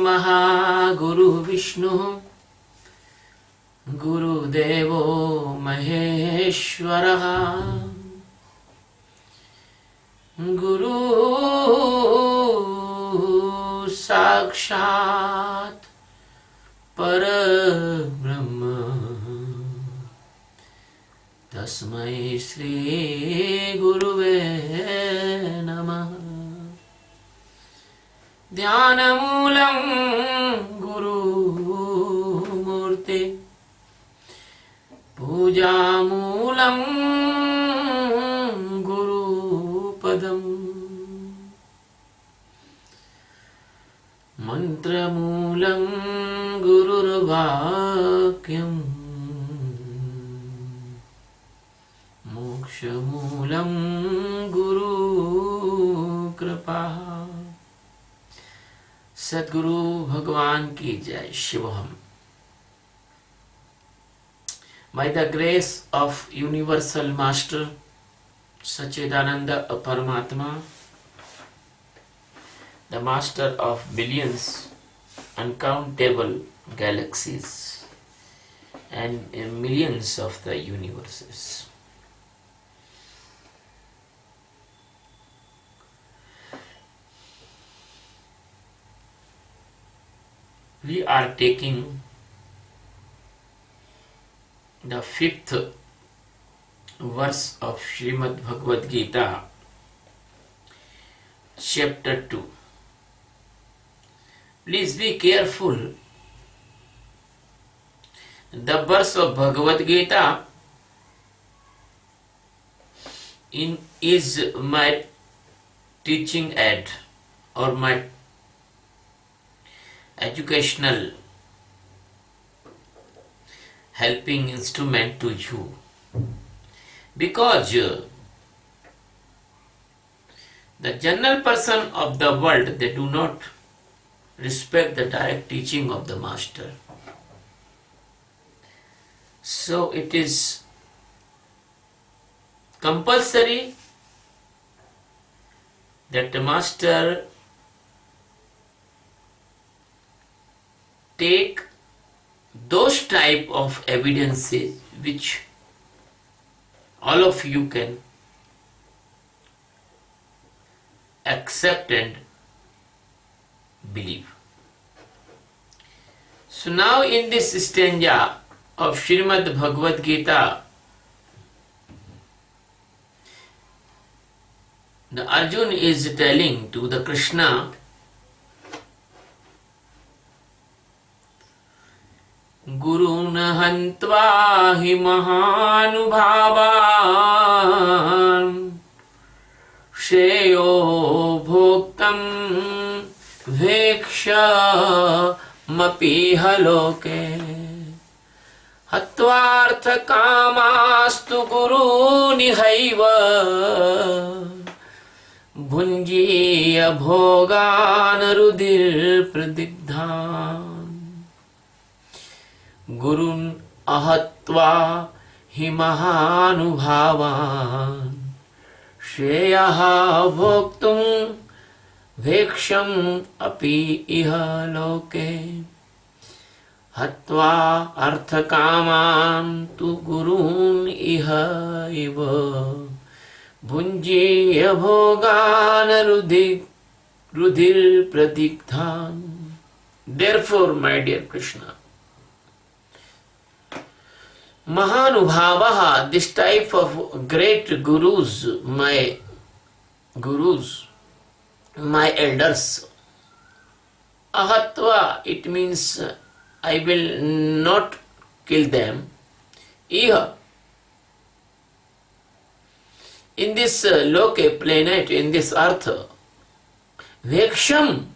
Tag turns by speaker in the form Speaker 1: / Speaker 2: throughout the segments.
Speaker 1: Namaha Guru Vishnu Guru Devo Maheshwaraha Guru Sakshat Parabrahma Tasmai Shri Guruve Namaha Dhyanamulam Guru Murti Pujamulam Guru Padam Mantramulam Gurur Vakyam Mokshamulam Guru Kripa सदगुरु भगवान की जय शिवहम. By the grace of Universal Master Sachidananda Paramatma, the Master of billions, uncountable galaxies and millions of the universes, we are taking the 5th verse of Srimad Bhagavad Gita, chapter 2. Please be careful. The verse of Bhagavad Gita is my teaching aid or my educational helping instrument to you, because the general person of the world, they do not respect the direct teaching of the master. So it is compulsory that the master take those type of evidences which all of you can accept and believe. So now in this stanza of Srimad Bhagavad Gita, the Arjun is telling to the Krishna, Gurun hantva hi mahanubhavan Shreyo bhoktam veksha mapiha loke Hatvartha kamastu guru nihaiva Bhunjiya bhogan rudir pradigdhan Gurun ahatva hi mahanubhavan Shreyaha bhoktum veksham api iha loke Hatva arthakaman tu gurun iha iva Bhunjiya bhogan rudir pradigdhan. Therefore, my dear Krishna, Mahanubhavaha, this type of great gurus, my elders. Ahatva, it means I will not kill them. Iha, in this loke, planet, in this earth. Veksham,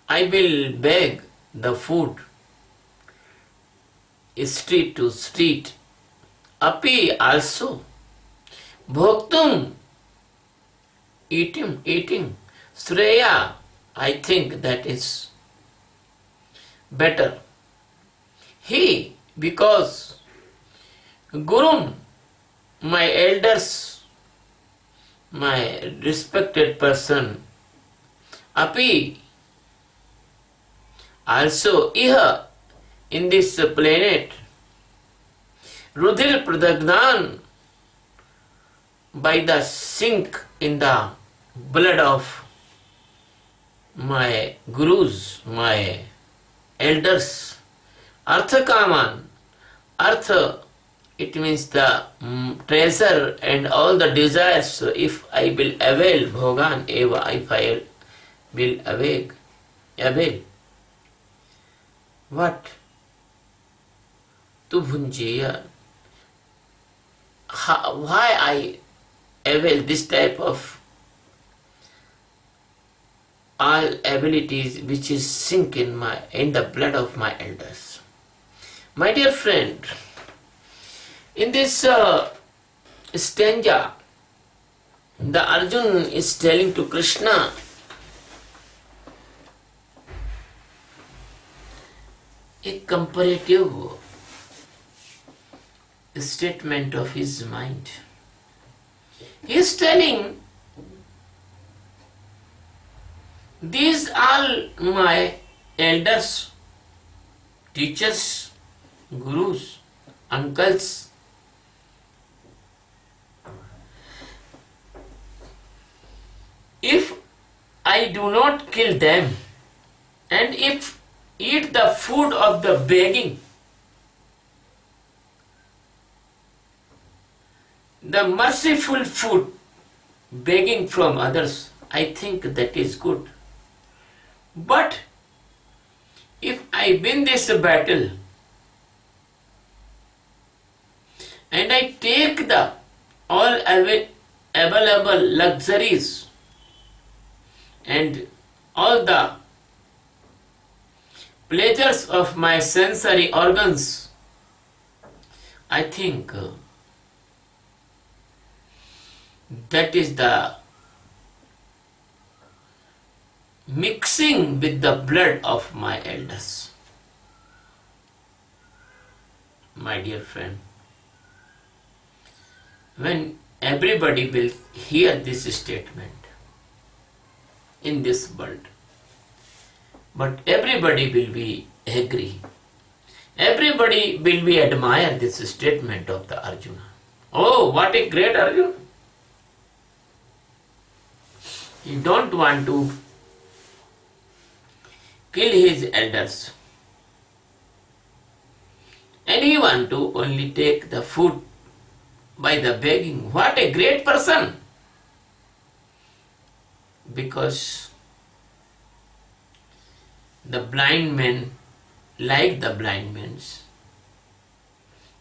Speaker 1: I will beg the food. Street to street. Api also. Bhoktum, eating. Sreya, I think that is better. He, because Gurun, my elders, my respected person, Api, Also, here in this planet, Rudhir Pradagnan, by the sink in the blood of my gurus, my elders, Artha Kaman, Artha, it means the treasure and all the desires, if I will avail, Bhogan Eva, if I will avail. What? Tu bhunjiya. Why I avail this type of all abilities which is sink in the blood of my elders? My dear friend, in this stanza, the Arjun is telling to Krishna, a comparative statement of his mind. He is telling, these all my elders, teachers, gurus, uncles, if I do not kill them, and if eat the food of the begging, the merciful food, begging from others, I think that is good. But if I win this battle and I take the all available luxuries and all the pleasures of my sensory organs, I think that is the mixing with the blood of my elders. My dear friend, when everybody will hear this statement in this world, but everybody will be agree, everybody will be admire this statement of the Arjuna. Oh, what a great Arjuna! He don't want to kill his elders, and he want to only take the food by the begging. What a great person! Because the blind men like the blind men,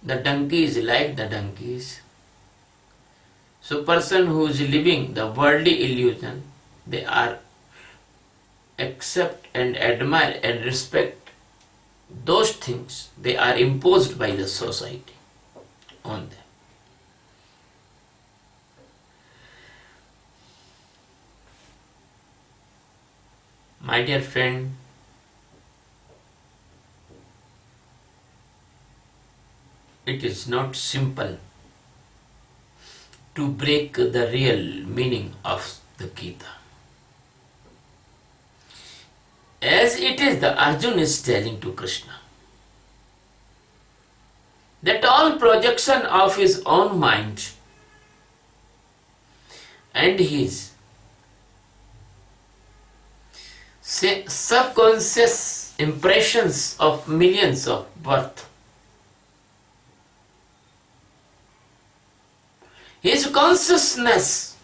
Speaker 1: the donkeys like the donkeys. So person who is living the worldly illusion, they are accept and admire and respect those things. They are imposed by the society on them. My dear friend, it is not simple to break the real meaning of the Geeta. As it is, the Arjuna is telling to Krishna that all projection of his own mind and his subconscious impressions of millions of birth, his consciousness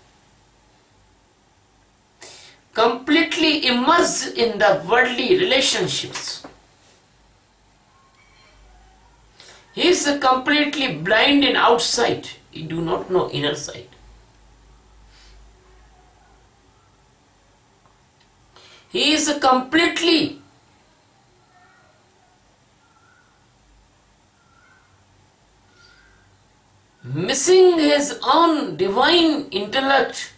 Speaker 1: completely immersed in the worldly relationships. He is completely blind in outside. He do not know inner side. He is completely missing his own divine intellect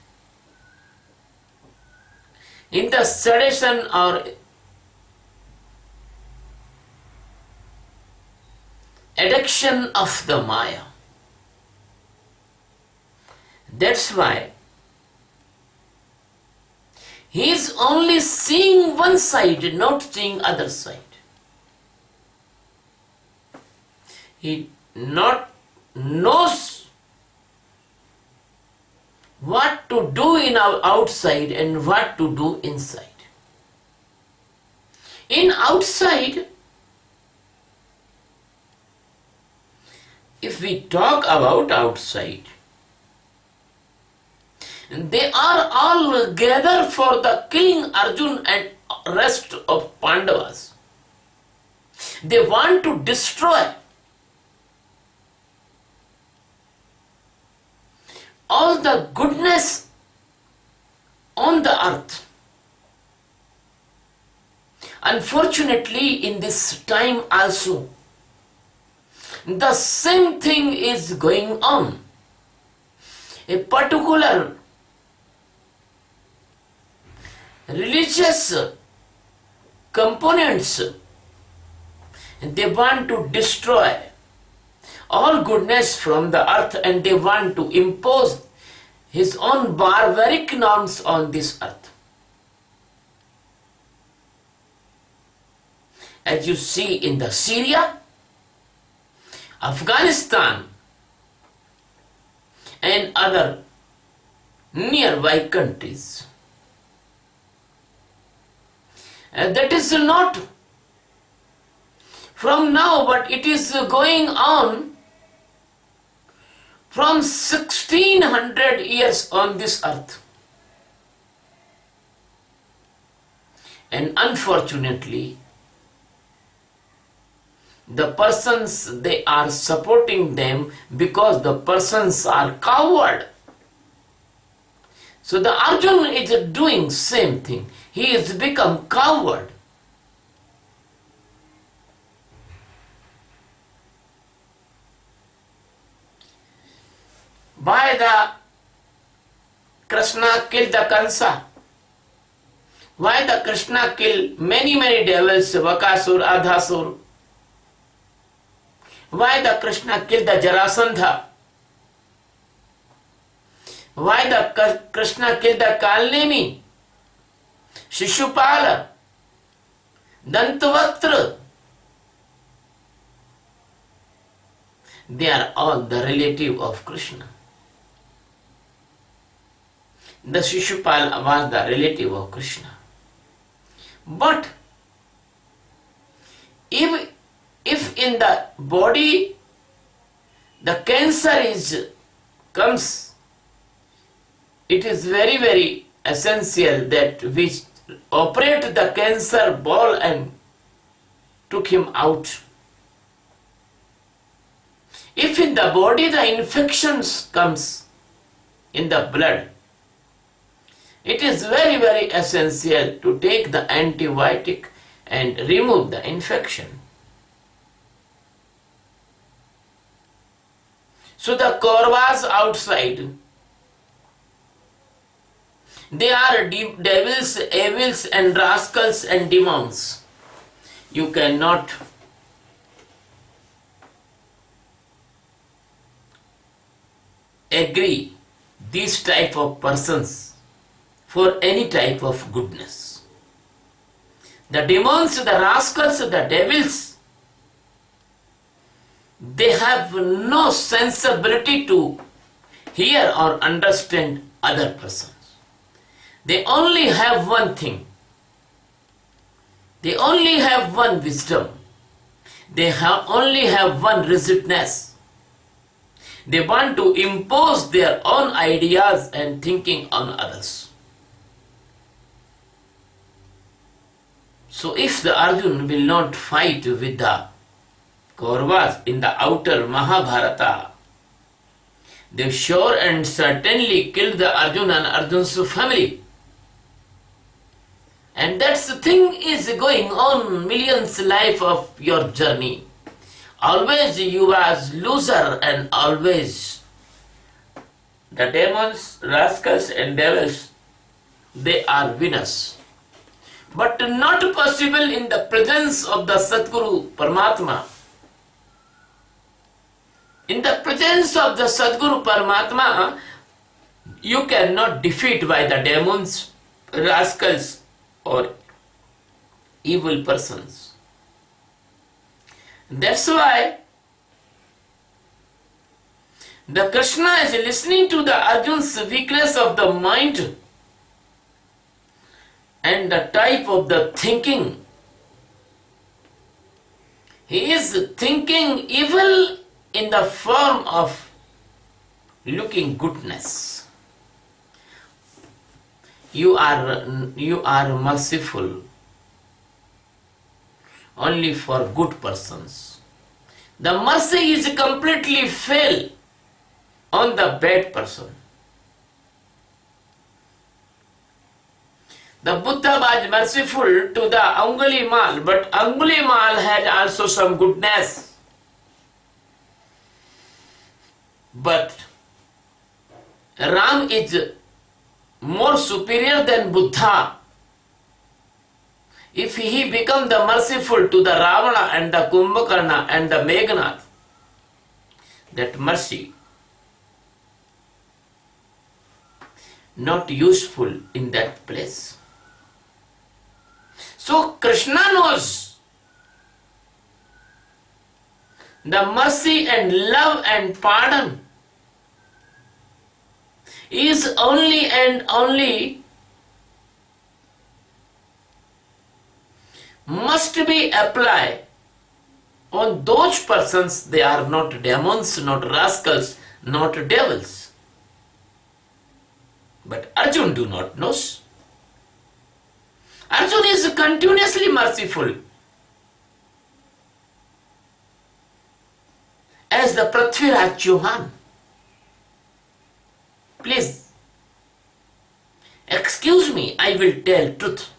Speaker 1: in the sedation or addiction of the Maya. That's why He is only seeing one side, not seeing other side. He not knows what to do in our outside and what to do inside. In outside, if we talk about outside, they are all gathered for the killing Arjun and rest of Pandavas. They want to destroy all the goodness on the earth. Unfortunately, in this time also, the same thing is going on. A particular religious components, they want to destroy all goodness from the earth, and they want to impose his own barbaric norms on this earth. As you see in the Syria, Afghanistan and other nearby countries. And that is not from now, but it is going on from 1600 years on this earth. And unfortunately, the persons, they are supporting them because the persons are coward. So the Arjun is doing same thing. He has become coward. Why the Krishna killed the Kansa? Why the Krishna killed many devils, Vakasur, Adhasur? Why the Krishna killed the Jarasandha? Why the Krishna killed the Kalnemi, Shishupala, Dantavatra? They are all the relative of Krishna. The Shishupala was the relative of Krishna. But if in the body the cancer comes, it is very essential that we operate the cancer ball and took him out. If in the body the infections comes in the blood, it is very essential to take the antibiotic and remove the infection. So the Kauravas outside, they are devils, evils and rascals and demons. You cannot agree these type of persons for any type of goodness. The demons, the rascals, the devils, they have no sensibility to hear or understand other persons. They only have one thing. They only have one wisdom. They only have one rigidness. They want to impose their own ideas and thinking on others. So if the Arjun will not fight with the Kauravas in the outer Mahabharata, they sure and certainly killed the Arjun and Arjun's family. And that's the thing is going on millions life of your journey. Always you as loser and always the demons, rascals and devils, they are winners. But not possible in the presence of the Sadguru Paramatma. In the presence of the Sadguru Paramatma, you cannot defeat by the demons rascals or evil persons. That's why the Krishna is listening to the Arjun's weakness of the mind and the type of the thinking. He is thinking evil in the form of looking goodness. You are merciful only for good persons. The mercy is completely fail on the bad person. The Buddha was merciful to the Angulimal, but Angulimal had also some goodness. But Ram is more superior than Buddha. If he become the merciful to the Ravana and the Kumbhakarna and the Meghnad, that mercy not useful in that place. So Krishna knows the mercy and love and pardon is only and only must be applied on those persons. They are not demons, not rascals, not devils. But Arjun do not know. Arjun is continuously merciful. As the Prithviraj Chauhan. Please, excuse me, I will tell truth.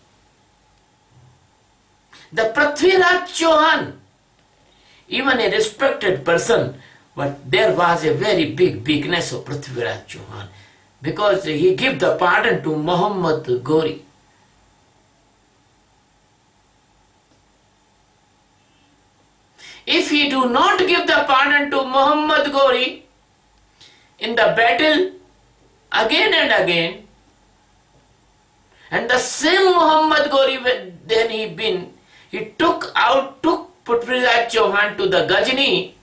Speaker 1: The Prithviraj Chauhan, even a respected person, but there was a very big weakness of Prithviraj Chauhan, because he gave the pardon to Muhammad Gori. If he do not give the pardon to Muhammad Gori in the battle again and again, and the same Muhammad Gori, then he took Prithviraj Chauhan to the Gajni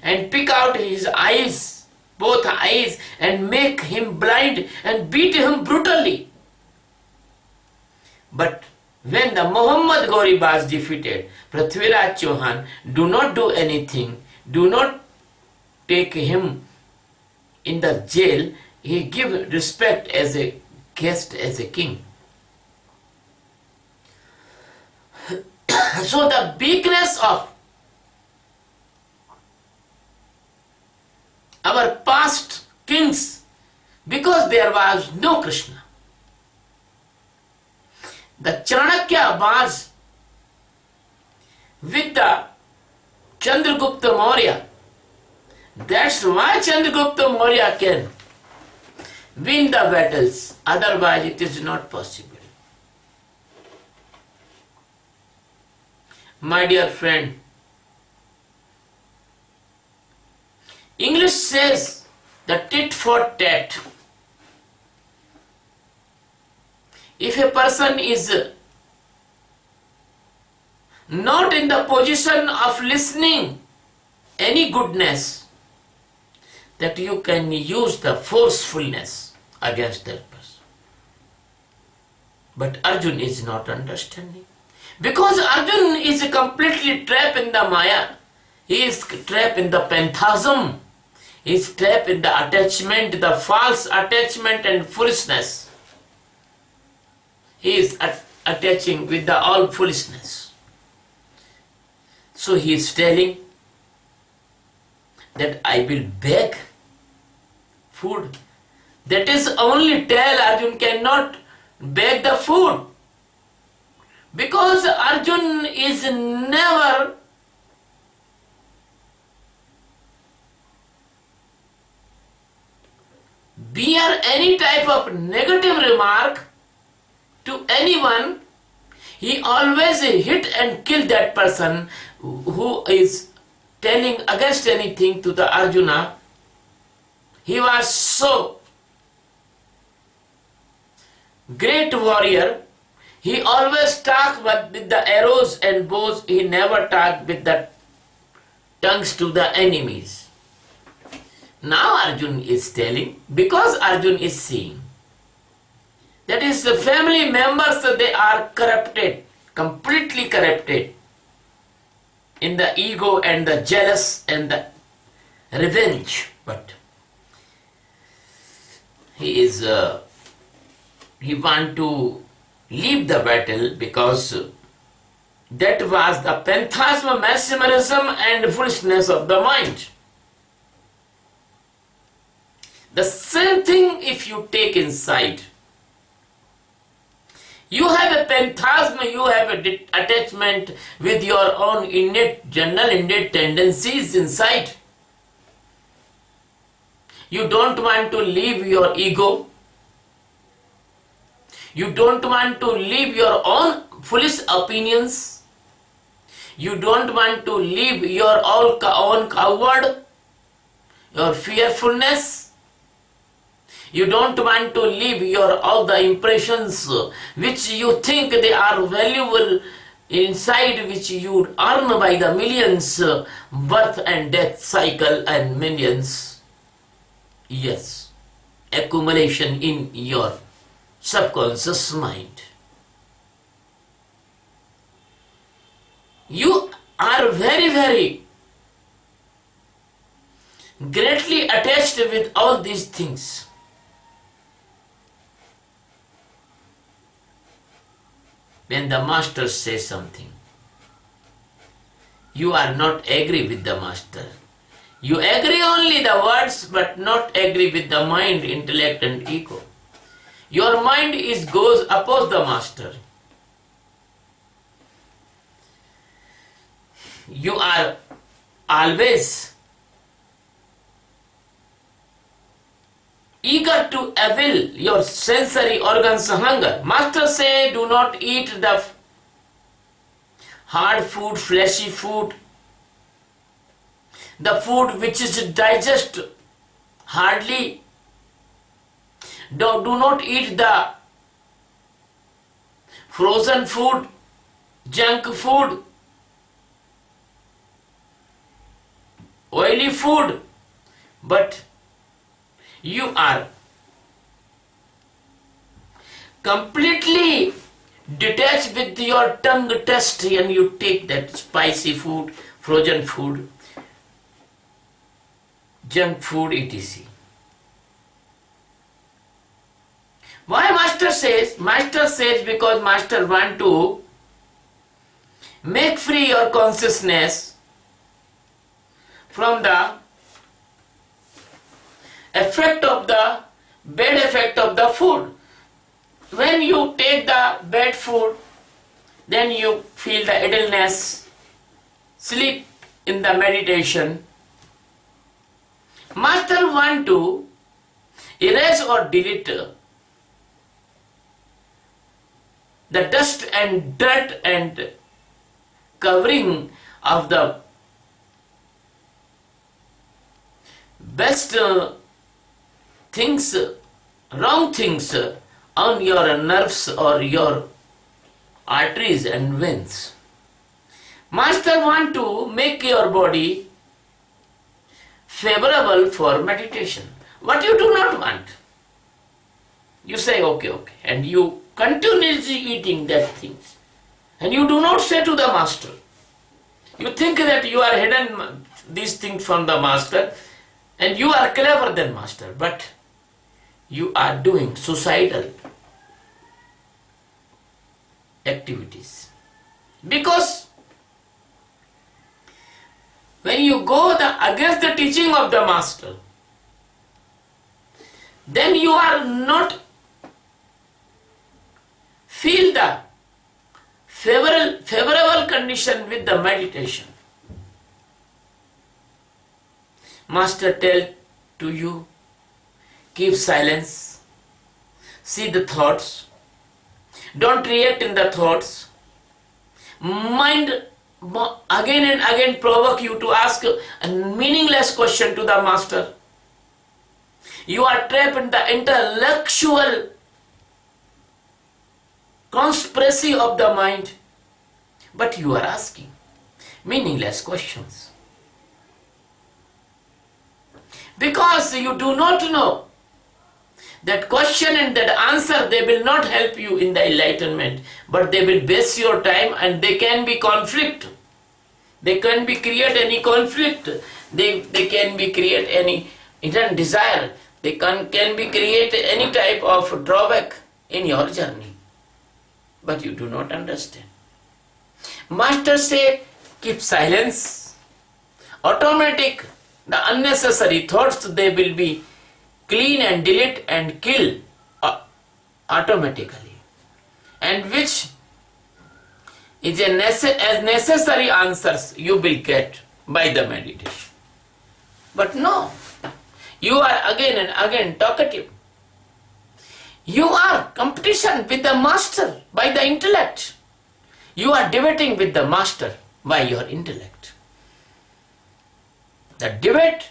Speaker 1: and pick out his eyes, both eyes, and make him blind and beat him brutally. But when the Muhammad Gori was defeated, Prithviraj Chauhan do not do anything, do not take him in the jail. He give respect as a guest, as a king. So the weakness of our past kings, because there was no Krishna. The Chanakya was with the Chandragupta Maurya. That's why Chandragupta Maurya can win the battles, otherwise it is not possible. My dear friend, English says the tit for tat. If a person is not in the position of listening any goodness, that you can use the forcefulness against that person. But Arjun is not understanding. Because Arjun is completely trapped in the Maya. He is trapped in the phantasm. He is trapped in the attachment, the false attachment and foolishness. He is attaching with the all foolishness. So he is telling that I will beg food. That is only tell. Arjun cannot beg the food. Because Arjun is never bear any type of negative remark to anyone. He always hit and kill that person who is telling against anything to the Arjuna. He was so great warrior, he always talked with the arrows and bows. He never talked with the tongues to the enemies. Now Arjun is telling, because Arjun is seeing. That is, the family members, they are corrupted, completely corrupted in the ego and the jealous and the revenge. But he want to leave the battle because that was the phantasm, mesmerism and foolishness of the mind. The same thing if you take inside. You have a phantasm, you have a attachment with your own innate, general innate tendencies inside. You don't want to leave your ego. You don't want to leave your own foolish opinions. You don't want to leave your own coward, your fearfulness. You don't want to leave your all the impressions which you think they are valuable inside, which you earn by the millions, birth and death cycle and millions. Yes, accumulation in your subconscious mind. You are very, very greatly attached with all these things. When the master says something, you are not agree with the master. You agree only the words, but not agree with the mind, intellect and ego. Your mind goes opposite the master. You are always eager to avail your sensory organs hunger. Master say, do not eat the hard food, fleshy food, the food which is digest hardly. Do not eat the frozen food, junk food, oily food, but you are completely detached with your tongue taste and you take that spicy food, frozen food, junk food, etc. Why master says? Master says because master want to make free your consciousness from the effect of the bad effect of the food. When you take the bad food, then you feel the idleness, sleep in the meditation. Master want to erase or delete the dust and dirt and covering of the best things, wrong things on your nerves or your arteries and veins. Master want to make your body favorable for meditation. What you do not want, you say okay, and you continuously eating that things, and you do not say to the master. You think that you are hidden these things from the master, and you are clever than master, but you are doing suicidal activities. Because when you go against the teaching of the master, then you are not feel the favorable condition with the meditation. Master tell to you, keep silence, see the thoughts, don't react in the thoughts. Mind again and again provoke you to ask a meaningless question to the master. You are trapped in the intellectual conspiracy of the mind, but you are asking meaningless questions. Because you do not know that question and that answer, they will not help you in the enlightenment, but they will waste your time, and they can be conflict. They can be create any conflict. They can be create any hidden desire. They can be create any type of drawback in your journey. But you do not understand. Master say, keep silence. Automatic, the unnecessary thoughts, they will be clean and delete and kill automatically. And which is as necessary answers you will get by the meditation. But no, you are again and again talkative. You are competition with the master by the intellect. You are debating with the master by your intellect. The debate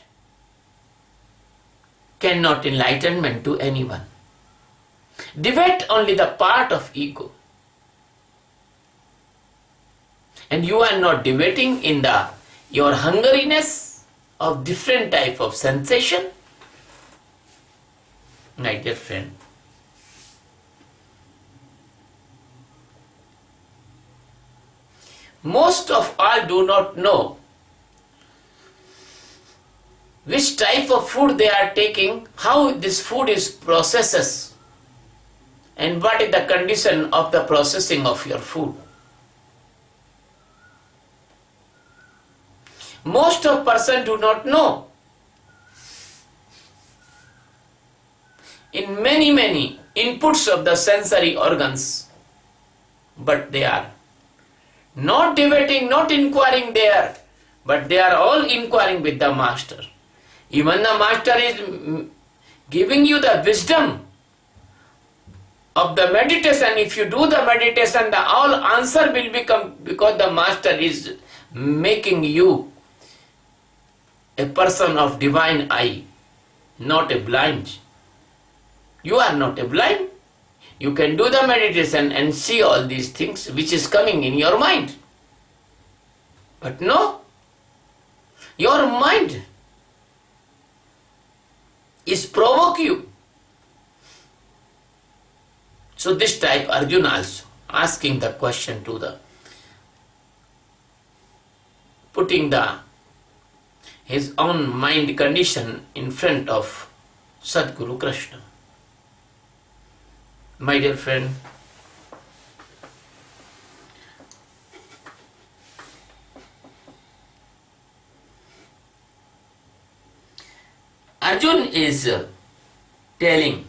Speaker 1: cannot enlightenment to anyone. Debate only the part of ego. And you are not debating in your hungriness of different type of sensation. My dear friend, most of all do not know which type of food they are taking, how this food is processed, and what is the condition of the processing of your food. Most of person do not know. In many inputs of the sensory organs, but they are not debating, not inquiring there, but they are all inquiring with the master. Even the master is giving you the wisdom of the meditation. If you do the meditation, the all answer will become, because the master is making you a person of divine eye, not a blind. You are not a blind. You can do the meditation and see all these things which is coming in your mind. But no, your mind is provoke you. So this type Arjuna also asking the question to the, putting his own mind condition in front of Sadguru Krishna. My dear friend, Arjun is telling,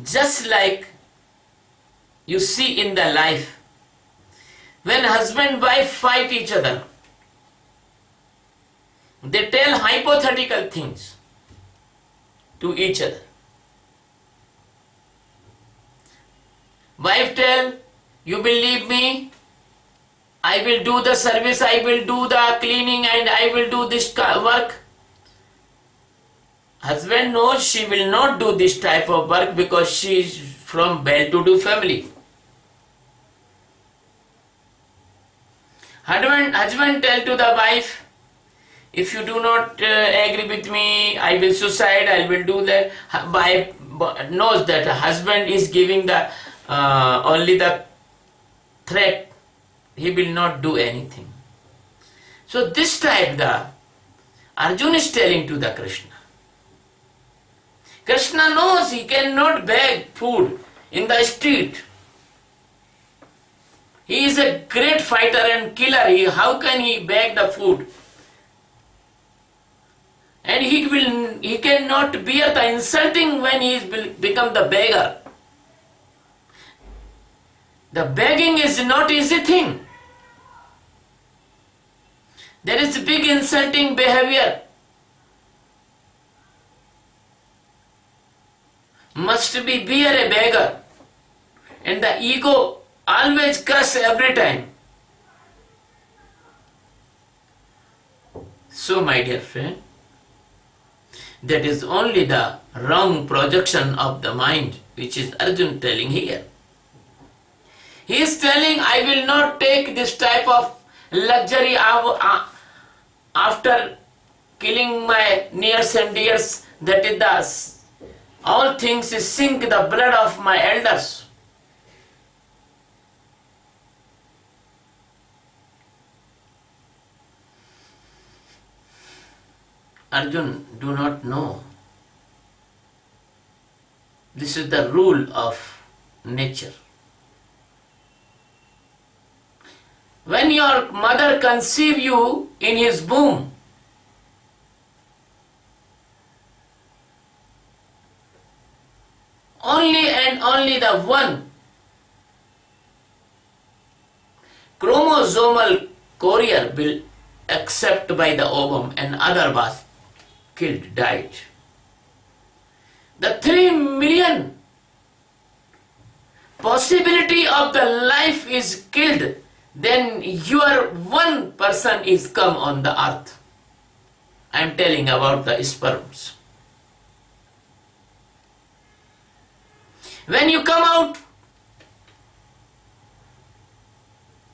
Speaker 1: just like you see in the life, when husband and wife fight each other, they tell hypothetical things to each other. Wife tell, you will leave me, I will do the service, I will do the cleaning, and I will do this work. Husband knows she will not do this type of work because she is from well-to-do family. Husband tell to the wife, if you do not agree with me, I will suicide, I will do that. Wife knows that husband is giving the only the threat. He will not do anything. So this type the Arjuna is telling to the Krishna. Krishna knows he cannot beg food in the street. He is a great fighter and killer. How can he beg the food? And he cannot bear the insulting when he is become the beggar. The begging is not easy thing. There is big insulting behavior. Must be bear a beggar. And the ego always crush every time. So my dear friend, That is only the wrong projection of the mind, which is Arjun telling here. He is telling, I will not take this type of luxury after killing my nears and dears. That is the all things is sink the blood of my elders. Arjun do not know. This is the rule of nature. When your mother conceived you in his womb, only and only the one chromosomal courier will accept by the ovum and other was killed, died. The 3 million possibility of the life is killed, then your one person is come on the earth. I am telling about the sperms. When you come out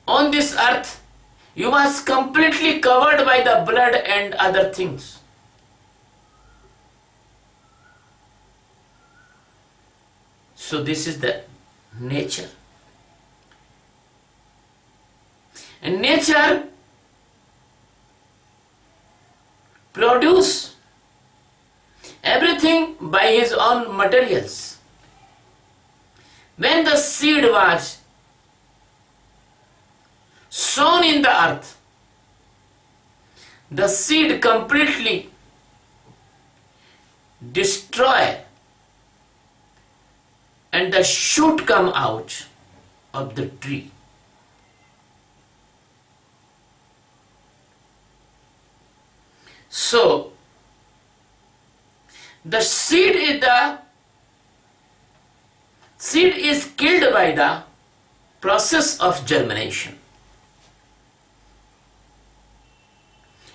Speaker 1: on this earth, you must completely covered by the blood and other things. So this is the nature. And nature produce everything by his own materials. When the seed was sown in the earth, the seed completely destroy and the shoot come out of the tree. So the seed is killed by the process of germination,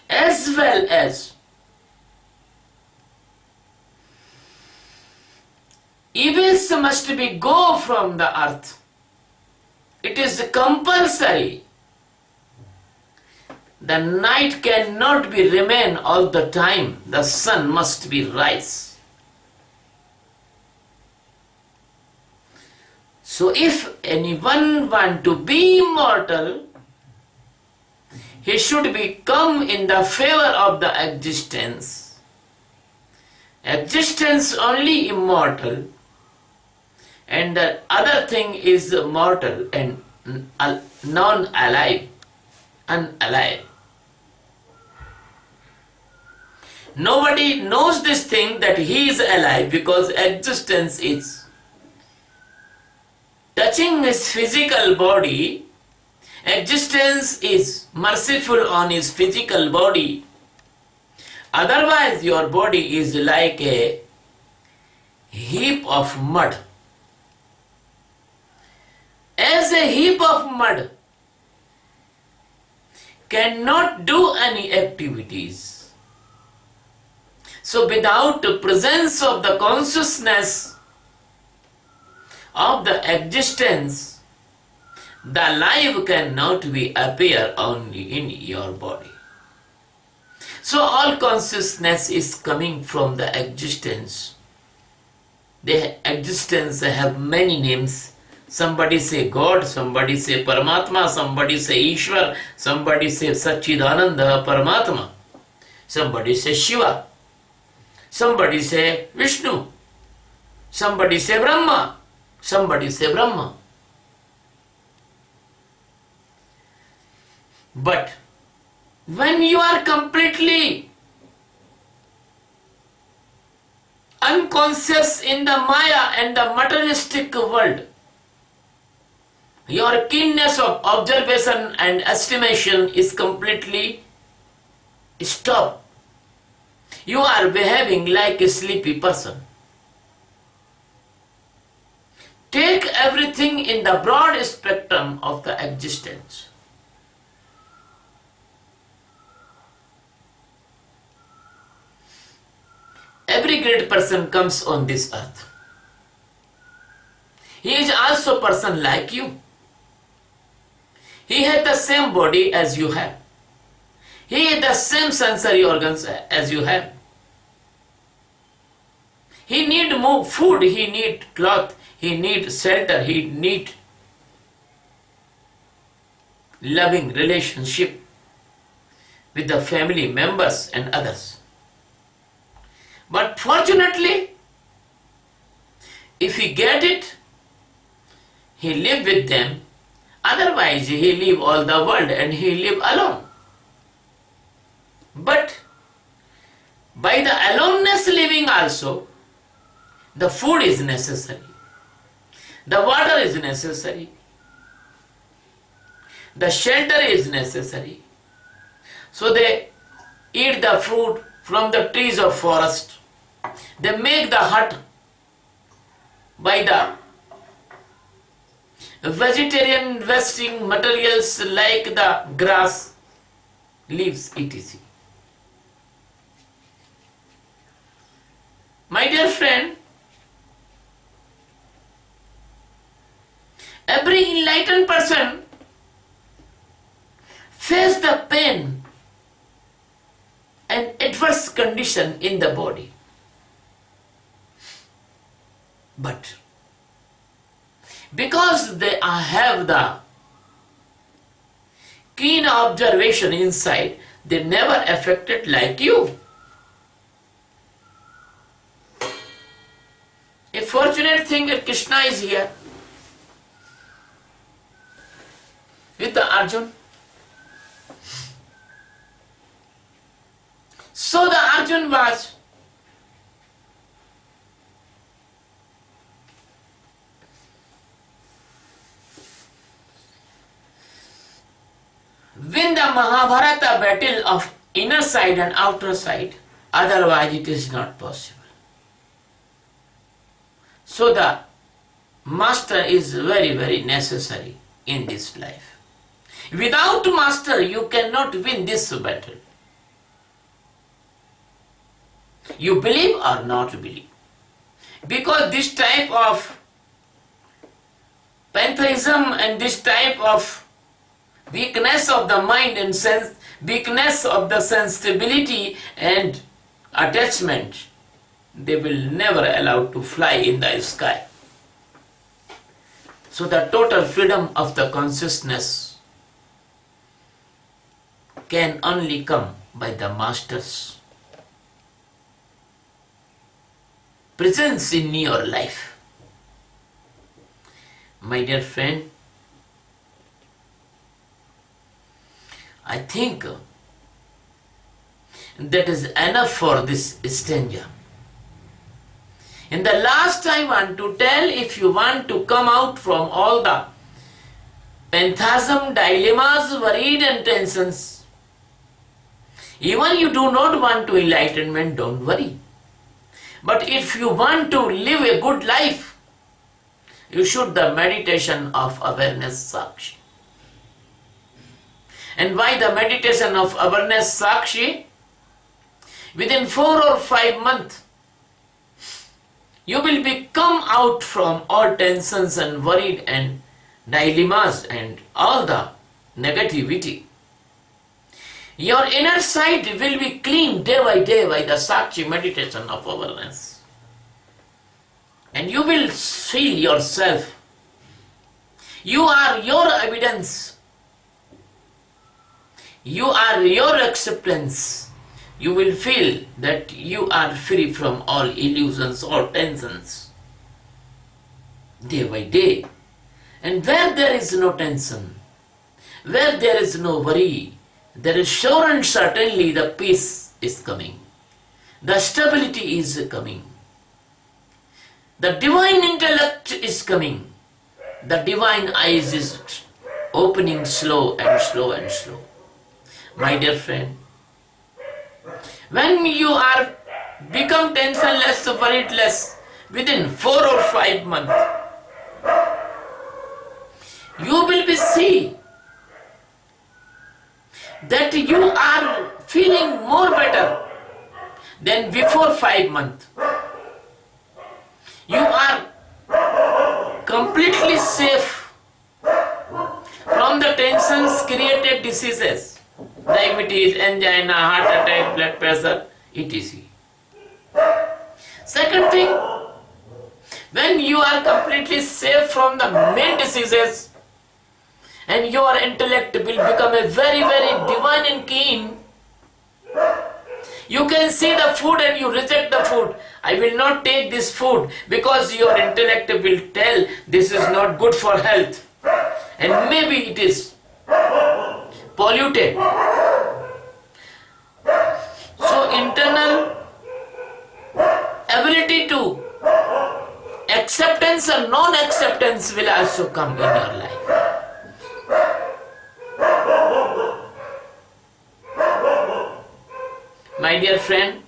Speaker 1: as well as evils must be go from the earth. It is compulsory. The night cannot be remain all the time. The sun must be rise. So if anyone want to be immortal, he should become in the favor of the existence. Existence only immortal, and the other thing is mortal and non-alive, unalive. Nobody knows this thing that he is alive because existence is touching his physical body. Existence is merciful on his physical body. Otherwise your body is like a heap of mud. As a heap of mud cannot do any activities. So without the presence of the consciousness of the existence, the life cannot be appear only in your body. So all consciousness is coming from the existence. The existence have many names. Somebody say God, somebody say Paramatma, somebody say Ishwar, somebody say Satchidananda Paramatma, somebody say Shiva, somebody say Vishnu, somebody say Brahma, somebody say Brahma. But when you are completely unconscious in the Maya and the materialistic world, your keenness of observation and estimation is completely stopped. You are behaving like a sleepy person. Take everything in the broad spectrum of the existence. every great person comes on this earth. He is also a person like you. He has the same body as you have. He has the same sensory organs as you have. He need more food, he need cloth, he need shelter, he need loving relationship with the family members and others. But fortunately, if he get it, he live with them. Otherwise, he leave all the world and he live alone. But by the aloneness living also, the food is necessary. The water is necessary. The shelter is necessary. So they eat the fruit from the trees of forest. They make the hut by the vegetarian wasting materials like the grass, leaves, etc. My dear friend, every enlightened person face the pain and adverse condition in the body. But because they have the keen observation inside, they never affected like you. A fortunate thing that Krishna is here with the Arjun. So the Arjun was win the Mahabharata battle of inner side and outer side, otherwise it is not possible. So the master is very, very necessary in this life. Without master, you cannot win this battle. You believe or not believe. Because this type of pantheism and this type of weakness of the mind and weakness of the sensibility and attachment, they will never allow to fly in the sky. So the total freedom of the consciousness can only come by the master's presence in your life. My dear friend, I think that is enough for this stanza. In the last I want to tell, if you want to come out from all the phantasm, dilemmas, worried and tensions, even you do not want to enlightenment, don't worry. But if you want to live a good life, you should the meditation of awareness Sakshi. And why the meditation of awareness Sakshi? Within 4 or 5 months, you will come out from all tensions and worried and dilemmas and all the negativity. Your inner side will be clean day by the Sakshi meditation of awareness. And you will feel yourself. You are your evidence. You are your acceptance. You will feel that you are free from all illusions, all tensions. Day by day. And where there is no tension, where there is no worry, there is sure and certainly the peace is coming. The stability is coming. The divine intellect is coming. The divine eyes is opening slow and slow and slow. My dear friend, when you are become tensionless, worriedless, within 4 or 5 months, you will be see that you are feeling more better. then before 5 months, you are completely safe from the tensions created diseases, diabetes, angina, heart attack, blood pressure, etc. Second thing, when you are completely safe from the main diseases and your intellect will become a very, very divine and keen, you can see the food and you reject the food. I will not take this food because your intellect will tell this is not good for health and maybe it is polluted. So internal ability to acceptance and non-acceptance will also come in your life. My dear friend,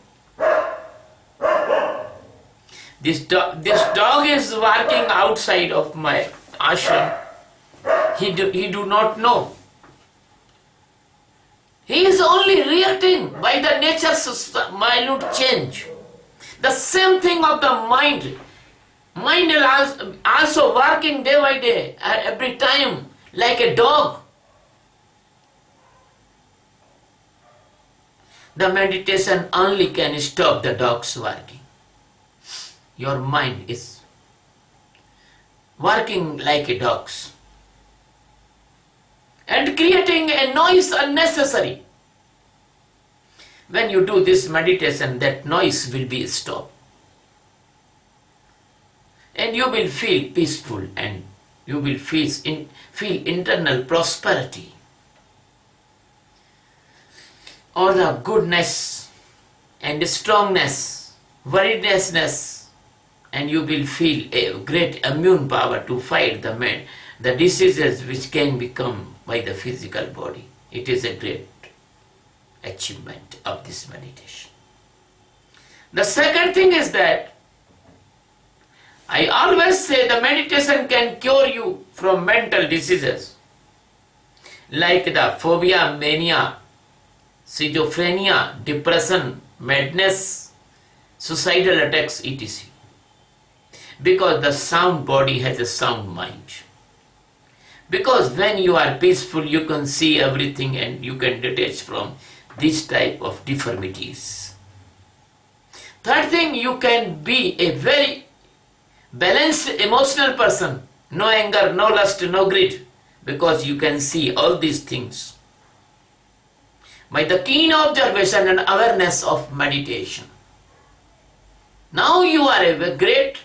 Speaker 1: this dog is working outside of my ashram. He do not know. He is only reacting by the nature's minute change. The same thing of the mind. Mind is also working day by day, every time, like a dog. The meditation only can stop the dog's working. Your mind is working like a dog's and creating a noise unnecessary. When you do this meditation, that noise will be stopped. And you will feel peaceful and you will feel internal prosperity. All the goodness and strongness, worriedness, and you will feel a great immune power to fight the diseases which can become by the physical body. It is a great achievement of this meditation. The second thing is that I always say the meditation can cure you from mental diseases like the phobia, mania, schizophrenia, depression, madness, suicidal attacks, etc. Because the sound body has a sound mind. Because when you are peaceful, you can see everything and you can detach from this type of deformities. Third thing, you can be a very balanced emotional person. No anger, no lust, no greed. Because you can see all these things by the keen observation and awareness of meditation. Now you are a great,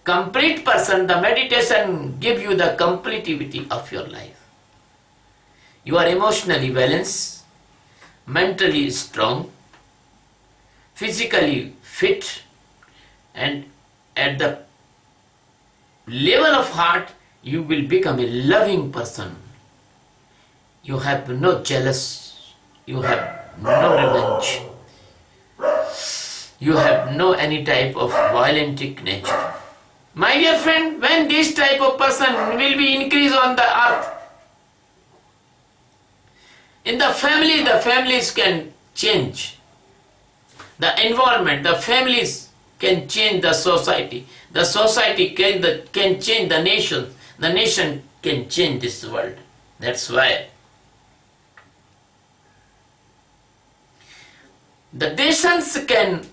Speaker 1: complete person. The meditation gives you the completivity of your life. You are emotionally balanced, mentally strong, physically fit, and at the level of heart, you will become a loving person. You have no jealous, you have no revenge, you have no any type of violent nature. My dear friend, when this type of person will be increased on the earth, in the families can change. The environment, the families can change the society. The society can change the nation. The nation can change this world. That's why the nations can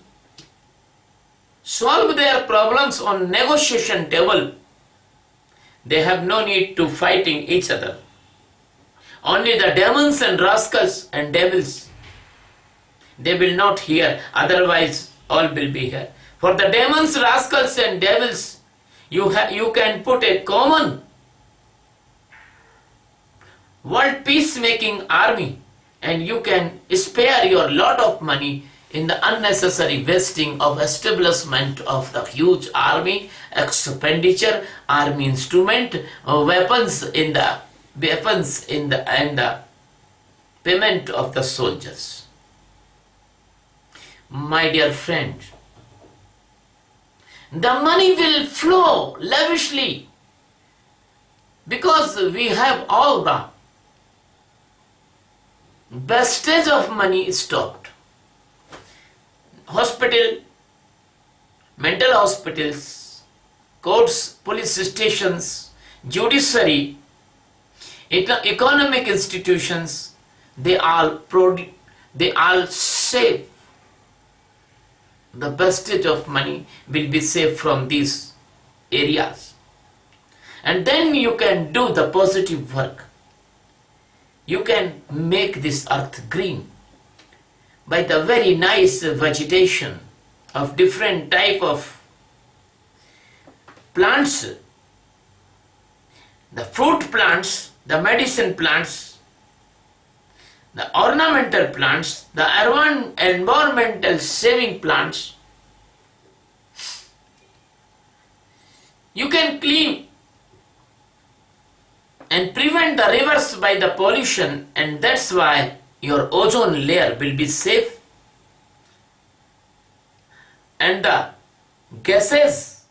Speaker 1: solve their problems on negotiation table. They have no need to fighting each other. Only the demons and rascals and devils, they will not hear, otherwise all will be here. For the demons, rascals and devils, you can put a common world peacemaking army and you can spare your lot of money in the unnecessary wasting of establishment of the huge army, expenditure, army instrument, weapons and the payment of the soldiers. My dear friend, the money will flow lavishly because we have all the wastage of money stopped. hospital, mental hospitals, courts, police stations, judiciary, economic institutions, they all save. The wastage of money will be saved from these areas. And then you can do the positive work. You can make this earth green by the very nice vegetation of different type of plants, the fruit plants, the medicine plants, the ornamental plants, the environmental saving plants. You can clean and prevent the rivers by the pollution, and that's why your ozone layer will be safe. And the gases,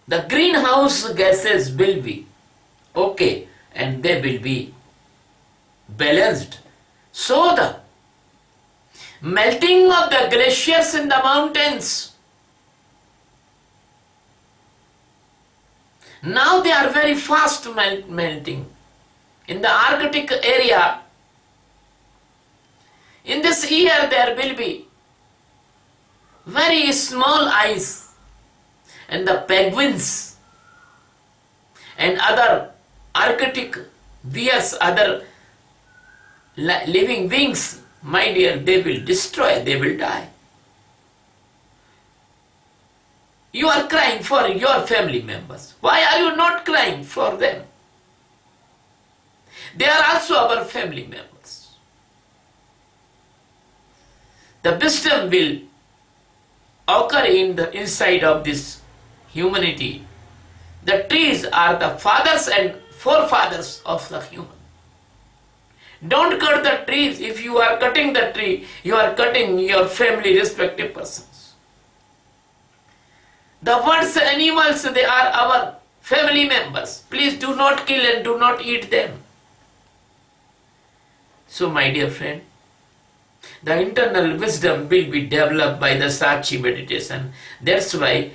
Speaker 1: the greenhouse gases will be okay, and they will be balanced. So the melting of the glaciers in the mountains, now they are very fast melting. In the Arctic area, in this year there will be very small ice, and the penguins and other Arctic bears, other living beings, my dear, they will destroy, they will die. You are crying for your family members. Why are you not crying for them? They are also our family members. The wisdom will occur in the inside of this humanity. The trees are the fathers and forefathers of the human. Don't cut the trees. If you are cutting the tree, you are cutting your family respective persons. The birds, animals, they are our family members. Please do not kill and do not eat them. So my dear friend, the internal wisdom will be developed by the Sakshi meditation. That's why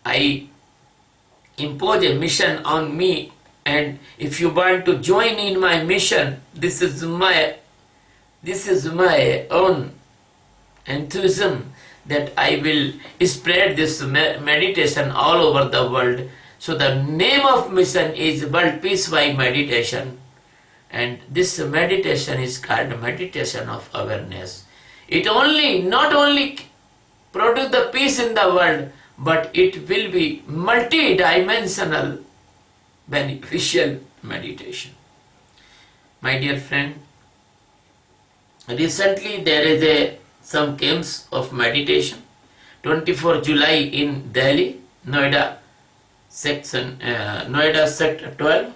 Speaker 1: I impose a mission on me, and if you want to join in my mission, this is my own enthusiasm that I will spread this meditation all over the world. So the name of mission is World Peace by Meditation, and this meditation is called meditation of awareness. It not only produce the peace in the world, but it will be multi-dimensional beneficial meditation. My dear friend, recently there is some camps of meditation. 24 July in Delhi, Noida sector 12,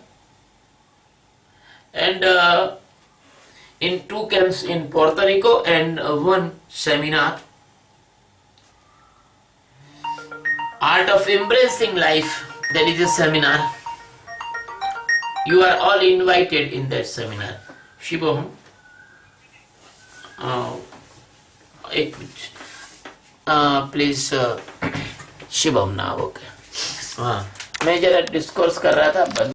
Speaker 1: and in 2 camps in Puerto Rico, and 1 seminar, Art of Embracing Life. There is a seminar. You are all invited in that seminar. Shivam, एक minute please Shivam ना, okay. हाँ, मैं जरा discourse कर रहा था.